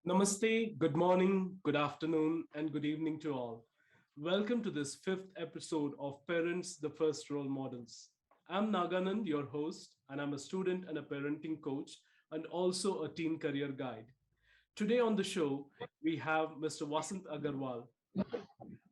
Namaste, good morning, good afternoon, and good evening to all. Welcome to this fifth episode of Parents, the First Role Models. I'm Naganand, your host, and I'm a student and a parenting coach, and also a teen career guide. Today on the show, we have Mr. Vasant Agarwal.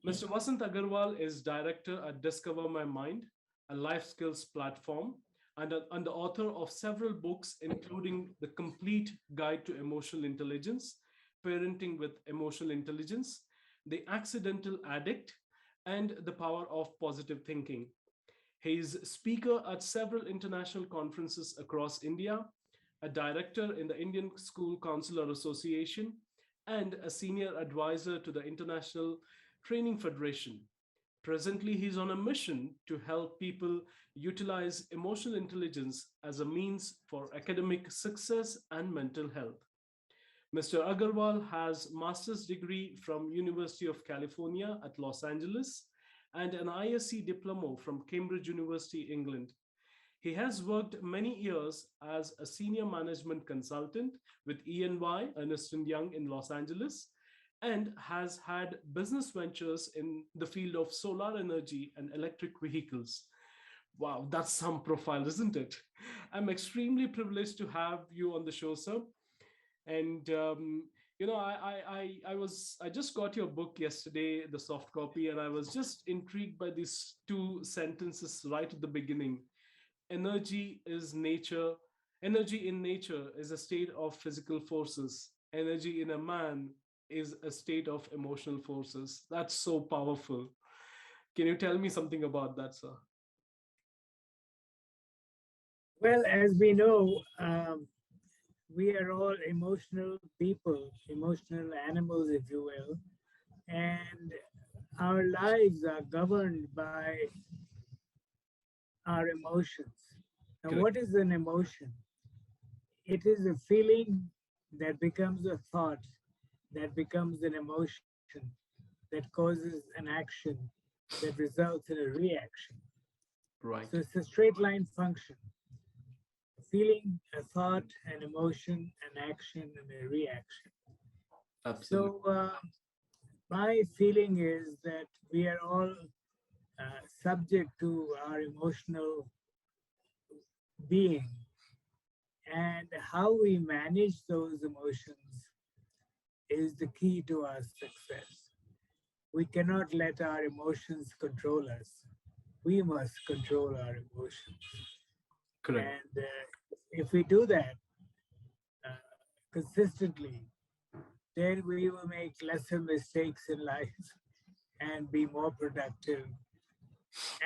Mr. Vasant Agarwal is director at Discover My Mind, a life skills platform, and the author of several books, including The Complete Guide to Emotional Intelligence, Parenting with Emotional Intelligence, The Accidental Addict, and The Power of Positive Thinking. He is speaker at several international conferences across India, a director in the Indian School Counselor Association, and a senior advisor to the International Training Federation. Presently, he's on a mission to help people utilize emotional intelligence as a means for academic success and mental health. Mr. Agarwal has master's degree from University of California at Los Angeles and an ISc diploma from Cambridge University, England. He has worked many years as a senior management consultant with EY, Ernst& Young in Los Angeles, and has had business ventures in the field of solar energy and electric vehicles. Wow, that's some profile, isn't it? I'm extremely privileged to have you on the show, sir. And I just got your book yesterday, the soft copy, and I was just intrigued by these two sentences right at the beginning. Energy is nature. Energy in nature is a state of physical forces. Energy in a man is a state of emotional forces. That's so powerful. Can you tell me something about that, sir? Well, as we know, we are all emotional people, emotional animals, if you will, and our lives are governed by our emotions. Now, Correct. what is an emotion? It is a feeling that becomes a thought, that becomes an emotion, that causes an action, that results in a reaction. So Right. it's a straight line function: a feeling, a thought, an emotion, an action, and a reaction. Absolutely. So, my feeling is that we are all subject to our emotional being, and how we manage those emotions is the key to our success. We cannot let our emotions control us. We must control our emotions. Correct. And if we do that consistently, then we will make lesser mistakes in life and be more productive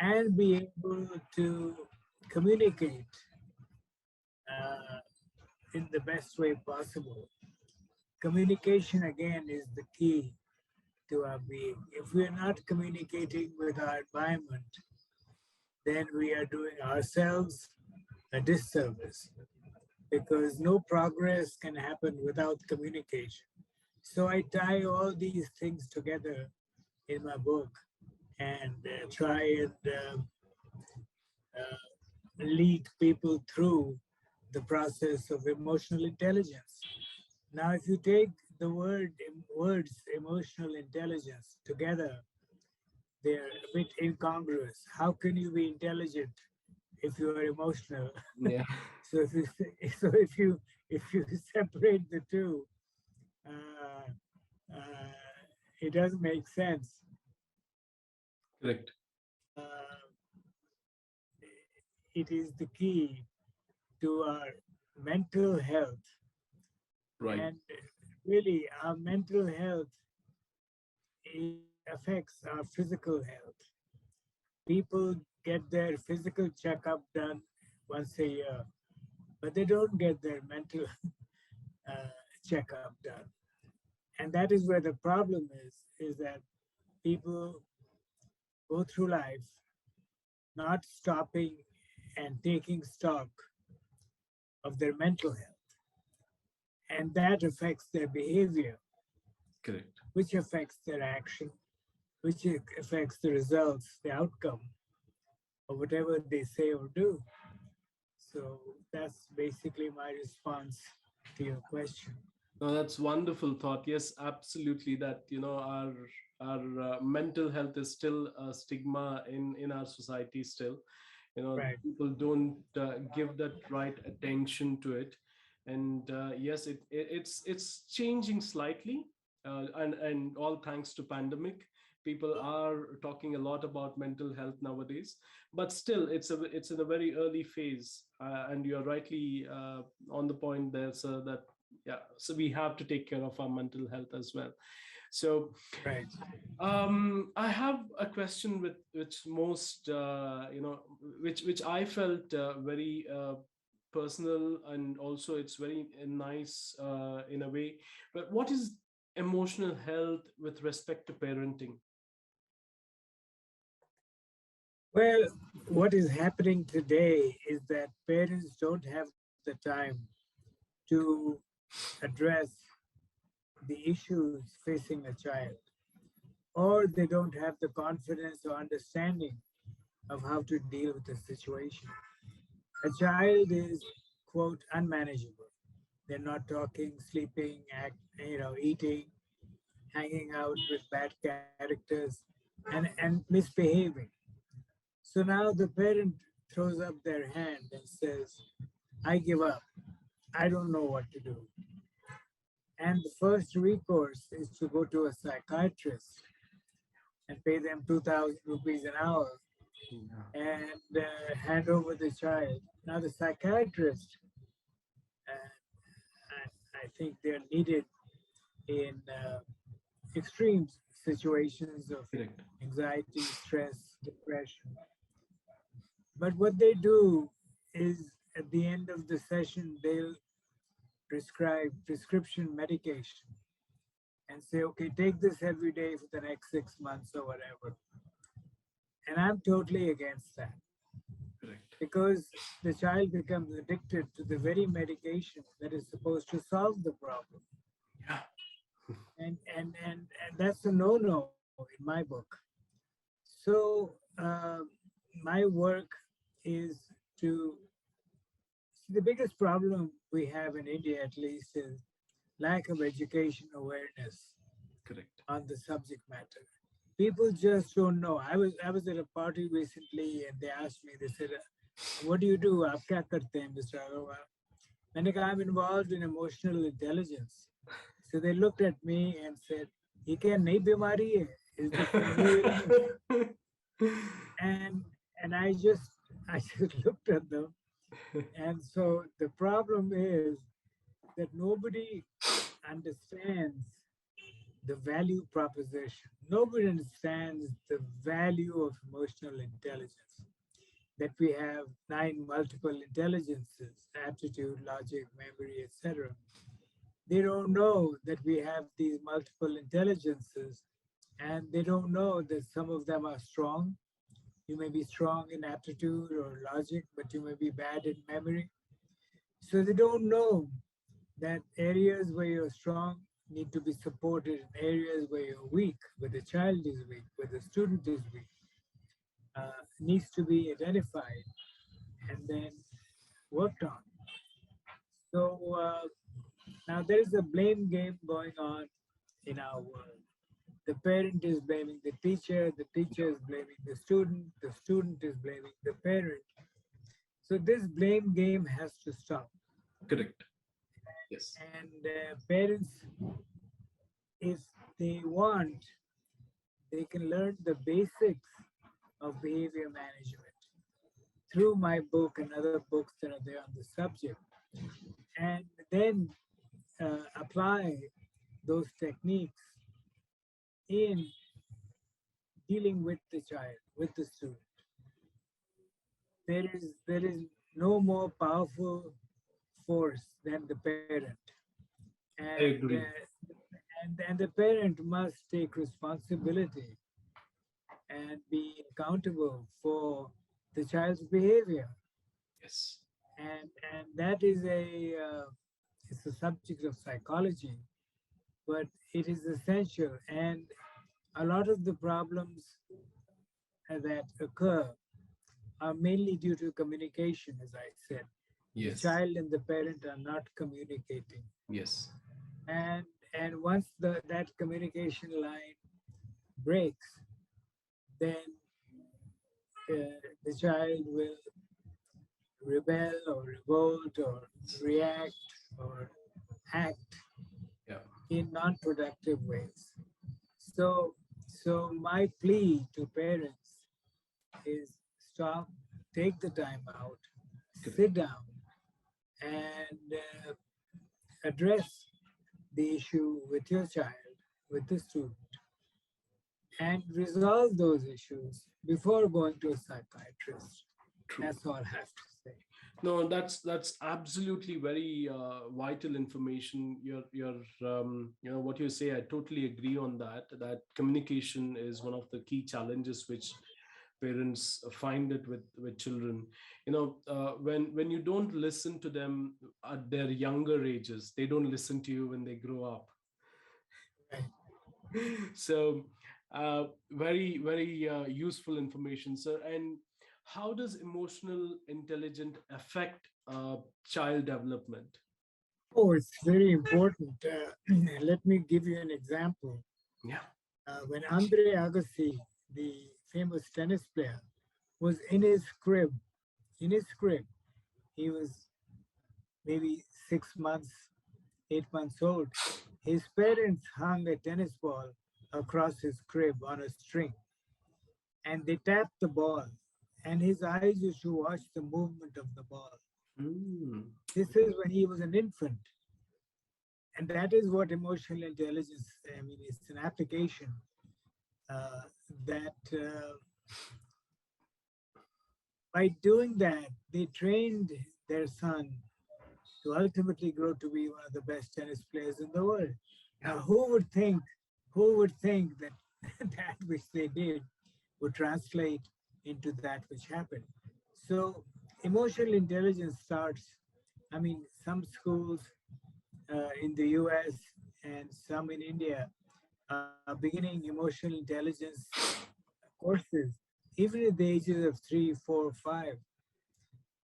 and be able to communicate uh, in the best way possible. Communication, again, is the key to our being. If we're not communicating with our environment, then we are doing ourselves a disservice because no progress can happen without communication. So I tie all these things together in my book and try and lead people through the process of emotional intelligence. Now, if you take the words emotional intelligence together, they're a bit incongruous. How can you be intelligent if you are emotional? Yeah. So if you separate the two, uh, uh, it doesn't make sense. Correct. Uh, it is the key to our mental health, Right. and really, our mental health affects our physical health. People get their physical checkup done once a year, but they don't get their mental checkup done. And that is where the problem is that people go through life not stopping and taking stock of their mental health. And that affects their behavior, Correct. which affects their action, which affects the results, the outcome of whatever they say or do. So that's basically my response to your question. No, that's wonderful thought. Yes, absolutely. That our mental health is still a stigma in our society. Still, Right. people don't give that right attention to it, and yes, it's changing slightly, and all thanks to pandemic. People are talking a lot about mental health nowadays, but still, it's in a very early phase, and you're rightly on the point there, sir. That yeah, so we have to take care of our mental health as well. So Right. I have a question with which most which I felt very personal, and also it's very nice in a way. But what is emotional health with respect to parenting? Well, what is happening today is that parents don't have the time to address the issues facing a child, or they don't have the confidence or understanding of how to deal with the situation. A child is, quote, unmanageable. They're not talking, sleeping, eating, hanging out with bad characters, and misbehaving. So now the parent throws up their hand and says, I give up. I don't know what to do. And the first recourse is to go to a psychiatrist and pay them 2,000 rupees an hour Yeah. and hand over the child. Now, the psychiatrist, I think they're needed in extreme situations of Correct. anxiety, stress, depression. But what they do is at the end of the session, they'll prescribe prescription medication and say, okay, take this every day for the next 6 months or whatever. And I'm totally against that Correct. because the child becomes addicted to the very medication that is supposed to solve the problem. Yeah. And that's a no-no in my book. So my work is to see the biggest problem we have in India, at least, is lack of education awareness Correct. on the subject matter. People just don't know. I was at a party recently, and they asked me. They said, "What do you do? आप क्या करते हैं, Mr. Agarwal?" मैंने कहा, I'm involved in emotional intelligence. So they looked at me and said, "ये क्या नई बीमारी है? Is this a new illness?" And and I just looked at them. And so the problem is that nobody understands the value proposition. Nobody understands the value of emotional intelligence. That we have nine multiple intelligences: aptitude, logic, memory, etc. They don't know that we have these multiple intelligences, and they don't know that some of them are strong. You may be strong in aptitude or logic, but you may be bad in memory. So they don't know that areas where you're strong need to be supported, and areas where you're weak, where the child is weak, where the student is weak, needs to be identified and then worked on. So now there is a blame game going on in our world. The parent is blaming the teacher is blaming the student is blaming the parent. So this blame game has to stop. Correct. Yes. And parents, if they want, they can learn the basics of behavior management through my book and other books that are there on the subject, and then apply those techniques in dealing with the child, with the student. There is no more powerful force than the parent, I and agree. and the parent must take responsibility and be accountable for the child's behavior, Yes. and that is it's a subject of psychology, but it is essential. And a lot of the problems that occur are mainly due to communication, as I said. The Yes. child and the parent are not communicating. Yes. and once that communication line breaks, then the child will rebel or revolt or react or act Yeah. in non-productive ways. So, so my plea to parents is stop, take the time out, Correct. sit down, and address the issue with your child, with the student, and resolve those issues before going to a psychiatrist. True. That's all I have to say. No, that's absolutely very vital information. What you say. I totally agree on that. That communication is one of the key challenges which parents find it with children. When you don't listen to them at their younger ages, they don't listen to you when they grow up. Right. So, very useful information, sir. And how does emotional intelligence affect child development? Oh, it's very important. Let me give you an example. Yeah. When Andre Agassi, the famous tennis player, was in his crib, he was maybe 6 months, 8 months old. His parents hung a tennis ball across his crib on a string, and they tapped the ball, and his eyes used to watch the movement of the ball. Mm. This is when he was an infant, and that is what emotional intelligence. I mean, it's an application uh, that by doing that, they trained their son to ultimately grow to be one of the best tennis players in the world. Yeah. Now, who would think that that which they did would translate into that which happened? So, emotional intelligence starts. I mean, some schools in the US and some in India are beginning emotional intelligence courses, even at the ages of 3, 4, 5.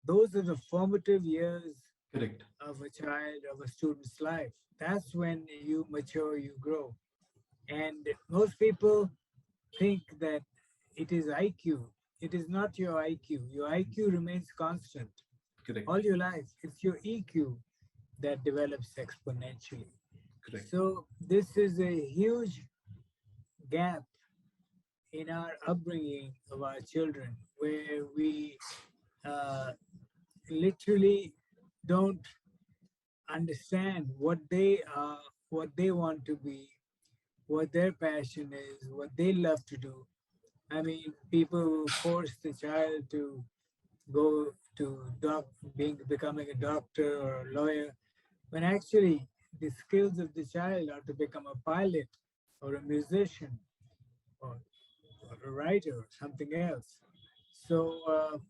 Those are the formative years Correct. of a child, of a student's life. That's when you mature, you grow. And most people think that it is IQ. It is not your IQ. Your IQ remains constant all Correct. your life. It's your EQ that develops exponentially. Correct. So, this is a huge gap in our upbringing of our children where we uh, literally don't understand what they are, what they want to be, what their passion is, what they love to do. I mean, people force the child to go to becoming a doctor or a lawyer, when actually the skills of the child are to become a pilot or a musician or, or a writer or something else. So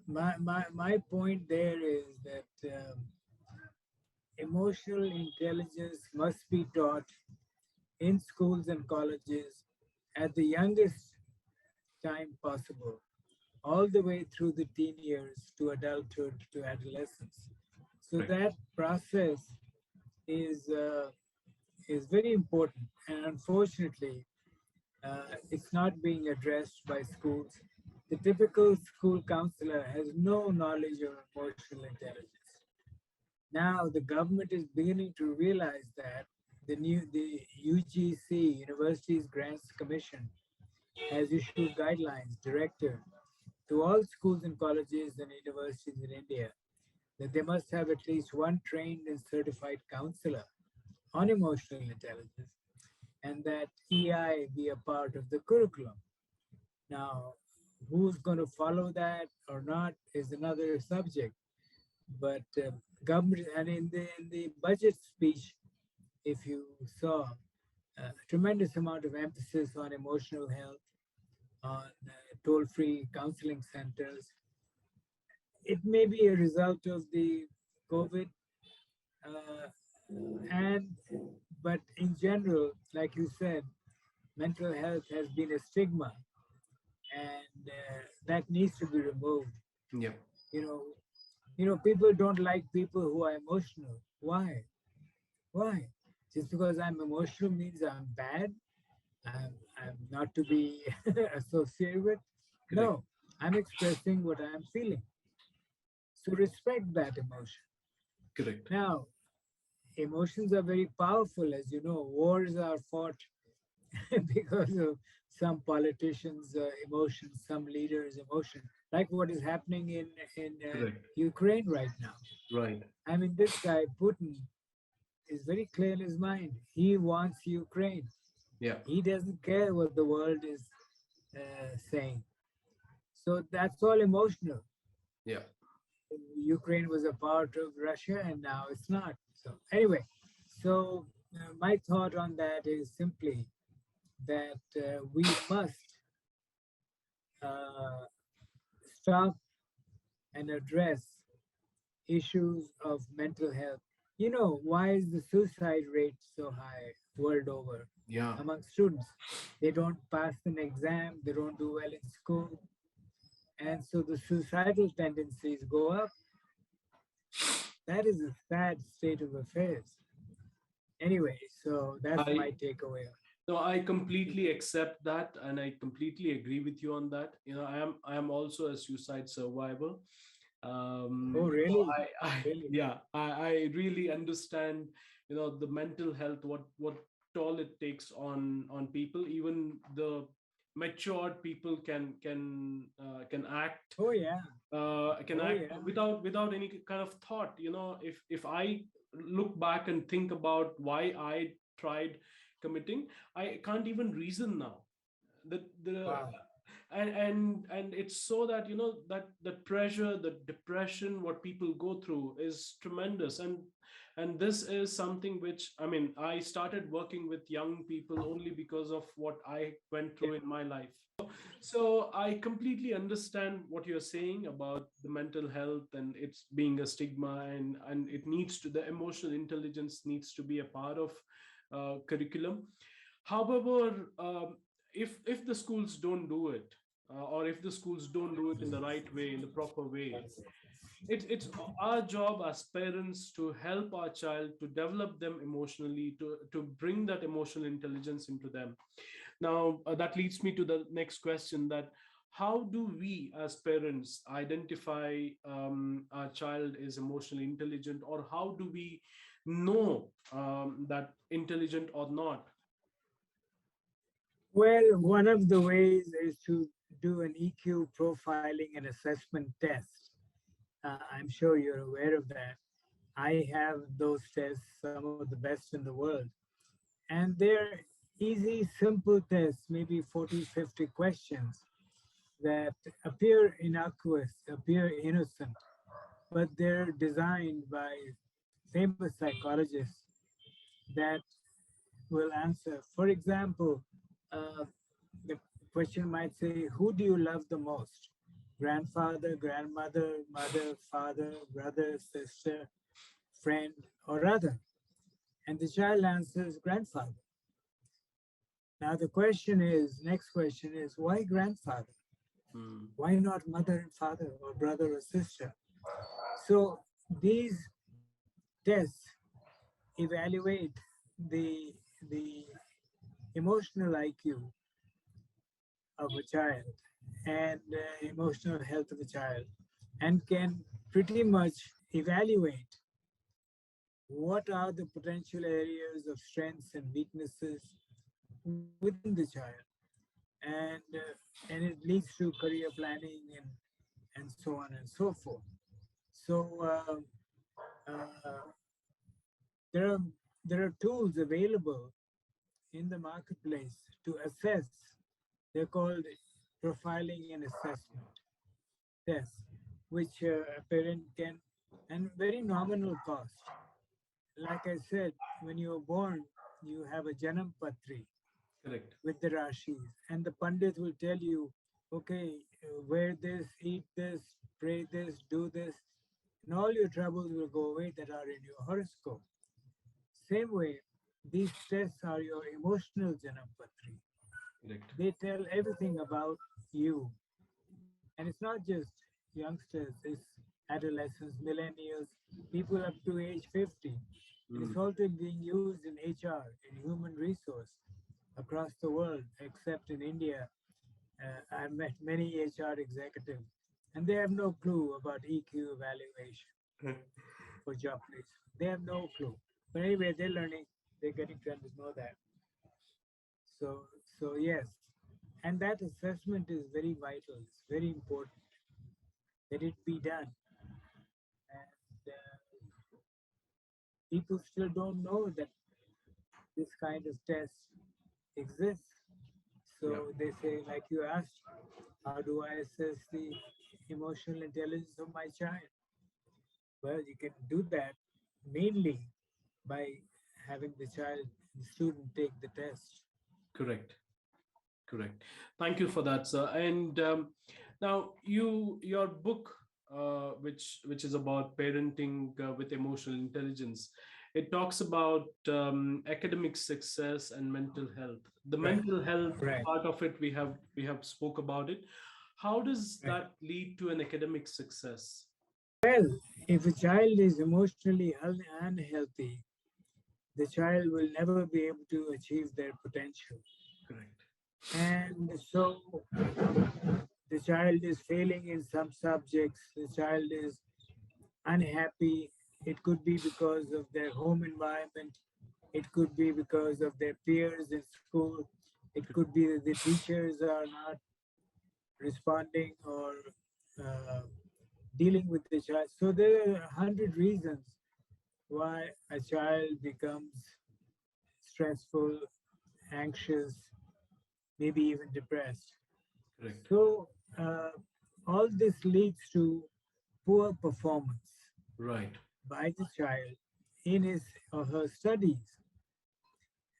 my point there is that emotional intelligence must be taught in schools and colleges at the youngest time possible, all the way through the teen years to adulthood to adolescence. So Correct. that process is uh, is very important, and unfortunately, it's not being addressed by schools. The typical school counselor has no knowledge of emotional intelligence. Now the government is beginning to realize that the UGC Universities Grants Commission has issued guidelines directed to all schools and colleges and universities in India that they must have at least one trained and certified counselor on emotional intelligence and that EI be a part of the curriculum. Now, who's going to follow that or not is another subject. But government, and in the budget speech, if you saw, a tremendous amount of emphasis on emotional health, on toll-free counseling centers. It may be a result of the COVID, uh, and but in general, like you said, mental health has been a stigma, and that needs to be removed. Yeah. You know, people don't like people who are emotional. Why? Why? Just because I'm emotional means I'm bad. I'm not to be associated with. Correct. No, I'm expressing what I'm feeling. So respect that emotion. Correct. Now, emotions are very powerful, as you know. Wars are fought because of some politicians' emotions, some leaders' emotion, like what is happening in Correct. Ukraine right now. Right. I mean, this guy Putin is very clear in his mind. He wants Ukraine. Yeah. He doesn't care what the world is saying. So that's all emotional. Yeah. Ukraine was a part of Russia and now it's not. So, anyway, so my thought on that is simply that we must uh, stop and address issues of mental health. You know, why is the suicide rate so high world over Yeah. among students? They don't pass an exam, they don't do well in school, and so the suicidal tendencies go up. That is a sad state of affairs. Anyway, so that's I my takeaway. No, I completely accept that, and I completely agree with you on that. I am also a suicide survivor. Oh, So really? I Really? yeah, I really understand, the mental health, what toll it takes on people. Even the matured people can act, Oh, yeah. can Oh, act yeah. without any kind of thought. If I look back and think about why I tried committing, I can't even reason now. The Wow. and it's so that that pressure, the depression, what people go through is tremendous. And this is something which, I mean, I started working with young people only because of what I went Yeah. through in my life. So I completely understand what you're saying about the mental health and it's being a stigma, and it needs to, the emotional intelligence needs to be a part of curriculum. However, if the schools don't do it, or if the schools don't do it in the right way, in the proper way, it's our job as parents to help our child, to develop them emotionally, to bring that emotional intelligence into them. Now, that leads me to the next question, that how do we as parents identify our child is emotionally intelligent, or how do we know that intelligent or not? Well, one of the ways is to do an EQ profiling and assessment test. I'm sure you're aware of that. I have those tests, some of the best in the world. And they're easy, simple tests, maybe 40, 50 questions that appear innocuous, appear innocent, but they're designed by famous psychologists that will answer. For example, uh, the question might say, who do you love the most? Grandfather, grandmother, mother, father, brother, sister, friend, or other? And the child answers grandfather. Now the question is, next question is, why grandfather? Hmm. Why not mother and father or brother or sister? So these tests evaluate the emotional IQ of a child and emotional health of a child, and can pretty much evaluate what are the potential areas of strengths and weaknesses within the child, and it leads to career planning and so on and so forth. So uh, there are there are tools available in the marketplace to assess. They're called profiling and assessment tests, which a parent can, and very nominal cost. Like I said, when you are born, you have a Janam Patri Correct. with the Rashis, and the Pandit will tell you, okay, wear this, eat this, pray this, do this, and all your troubles will go away that are in your horoscope. Same way, these tests are your emotional Janam Patri. Correct. They tell everything about you. And it's not just youngsters, it's adolescents, millennials, people up to age 50. and it's Mm. also being used in HR, in human resource across the world, except in India. I've met many HR executives, and they have no clue about EQ evaluation for job placement. They have no clue. But anyway, they're learning. They're getting to know that. So, so yes, and that assessment is very vital. It's very important that it be done. And people still don't know that this kind of test exists. Yeah. So they say, like you asked, how do I assess the emotional intelligence of my child? Well, you can do that mainly by having the student take the test. Correct. Correct. Thank you for that, sir. And now, your book, which is about parenting with emotional intelligence, it talks about academic success and mental health. The Right, mental health right, part of it, we have spoke about it. How does right. that lead to an academic success? Well, if a child is emotionally unhealthy, the child will never be able to achieve their potential. Correct. And so the child is failing in some subjects, the child is unhappy. It could be because of their home environment, it could be because of their peers in school, it could be that the teachers are not responding or uh, dealing with the child. So there are 100 reasons why a child becomes stressful, anxious, maybe even depressed. Correct. So uh, all this leads to poor performance Right. by the child in his or her studies.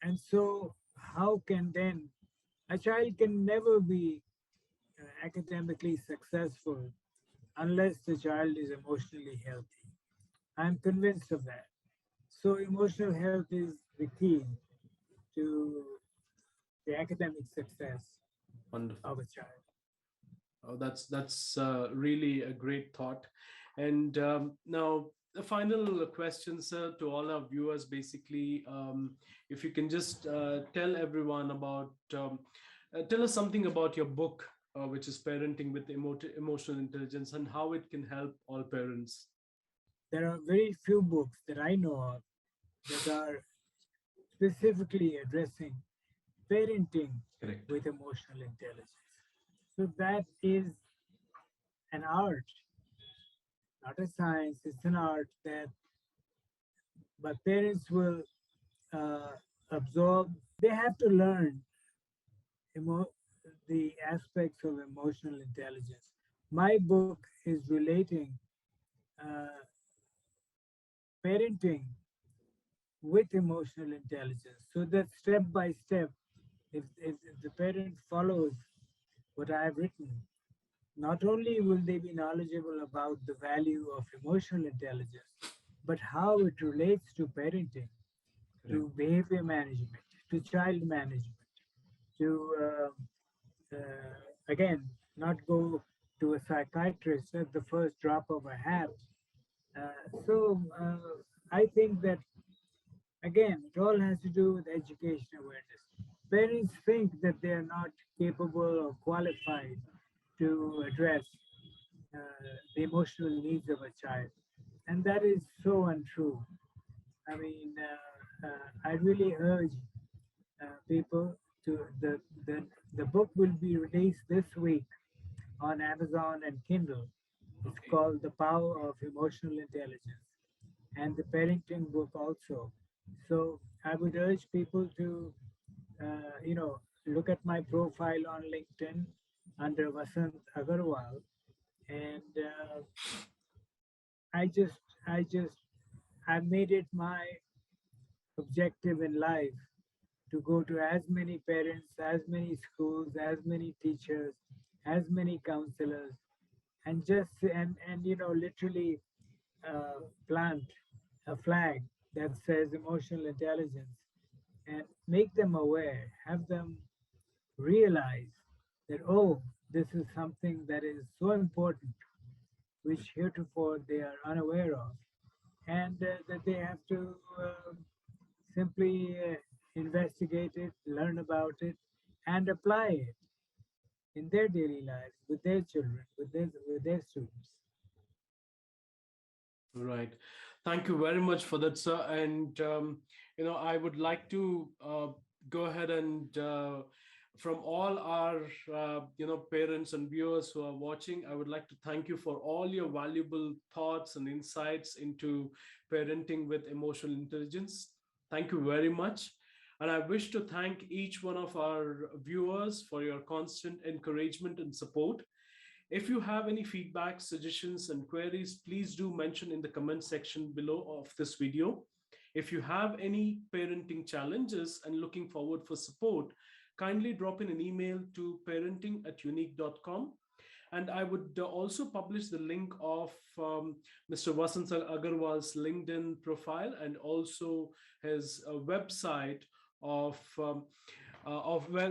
And so, how can then a child can never be academically successful unless the child is emotionally healthy? I'm convinced of that. So, emotional health is the key to the academic success Wonderful. of a child. Oh, that's really a great thought. And now the final question, sir, to all our viewers, basically, if you can just tell everyone about, tell us something about your book, which is Parenting with Emotional Intelligence, and how it can help all parents. There are very few books that I know of that are specifically addressing parenting Correct. with emotional intelligence. So that is an art, not a science. It's an art that but parents will uh, absorb. They have to learn emo- the aspects of emotional intelligence. My book is relating uh, parenting with emotional intelligence, so that step by step, if the parent follows what I have written, not only will they be knowledgeable about the value of emotional intelligence, but how it relates to parenting, Correct. to behavior management, to child management, to again, not go to a psychiatrist at the first drop of a hat. I think that again, it all has to do with education awareness. Parents think that they are not capable or qualified to address the emotional needs of a child, and that is so untrue. I mean, I really urge people to the book will be released this week on Amazon and Kindle. It's Okay. called The Power of Emotional Intelligence, and the parenting book also. So I would urge people to, look at my profile on LinkedIn under Vasant Agarwal, and I just, I made it my objective in life to go to as many parents, as many schools, as many teachers, as many counselors, and just and literally plant a flag that says emotional intelligence and make them aware, have them realize that oh, this is something that is so important, which heretofore they are unaware of, and that they have to simply investigate it, learn about it, and apply it in their daily lives with their children, with their students. Right. Thank you very much for that, sir. And I would like to go ahead and from all our parents and viewers who are watching, I would like to thank you for all your valuable thoughts and insights into parenting with emotional intelligence. Thank you very much. And I wish to thank each one of our viewers for your constant encouragement and support. If you have any feedback, suggestions, and queries, please do mention in the comment section below of this video. If you have any parenting challenges and looking forward for support, kindly drop in an email to parenting@unique.com. And I would also publish the link of Mr. Vasant Agarwal's LinkedIn profile and also his website of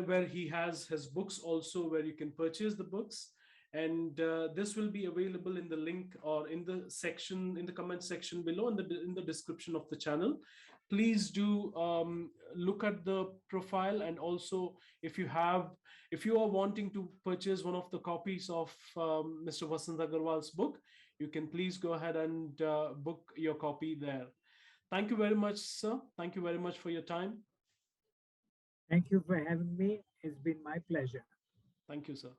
where he has his books also, where you can purchase the books. And this will be available in the link or in the section, in the comment section below, in the description of the channel. Please do look at the profile. And also, if you are wanting to purchase one of the copies of Mr. Vasant Agarwal's book, you can please go ahead and book your copy there. Thank you very much, sir. Thank you very much for your time. Thank you for having me. It's been my pleasure. Thank you, sir.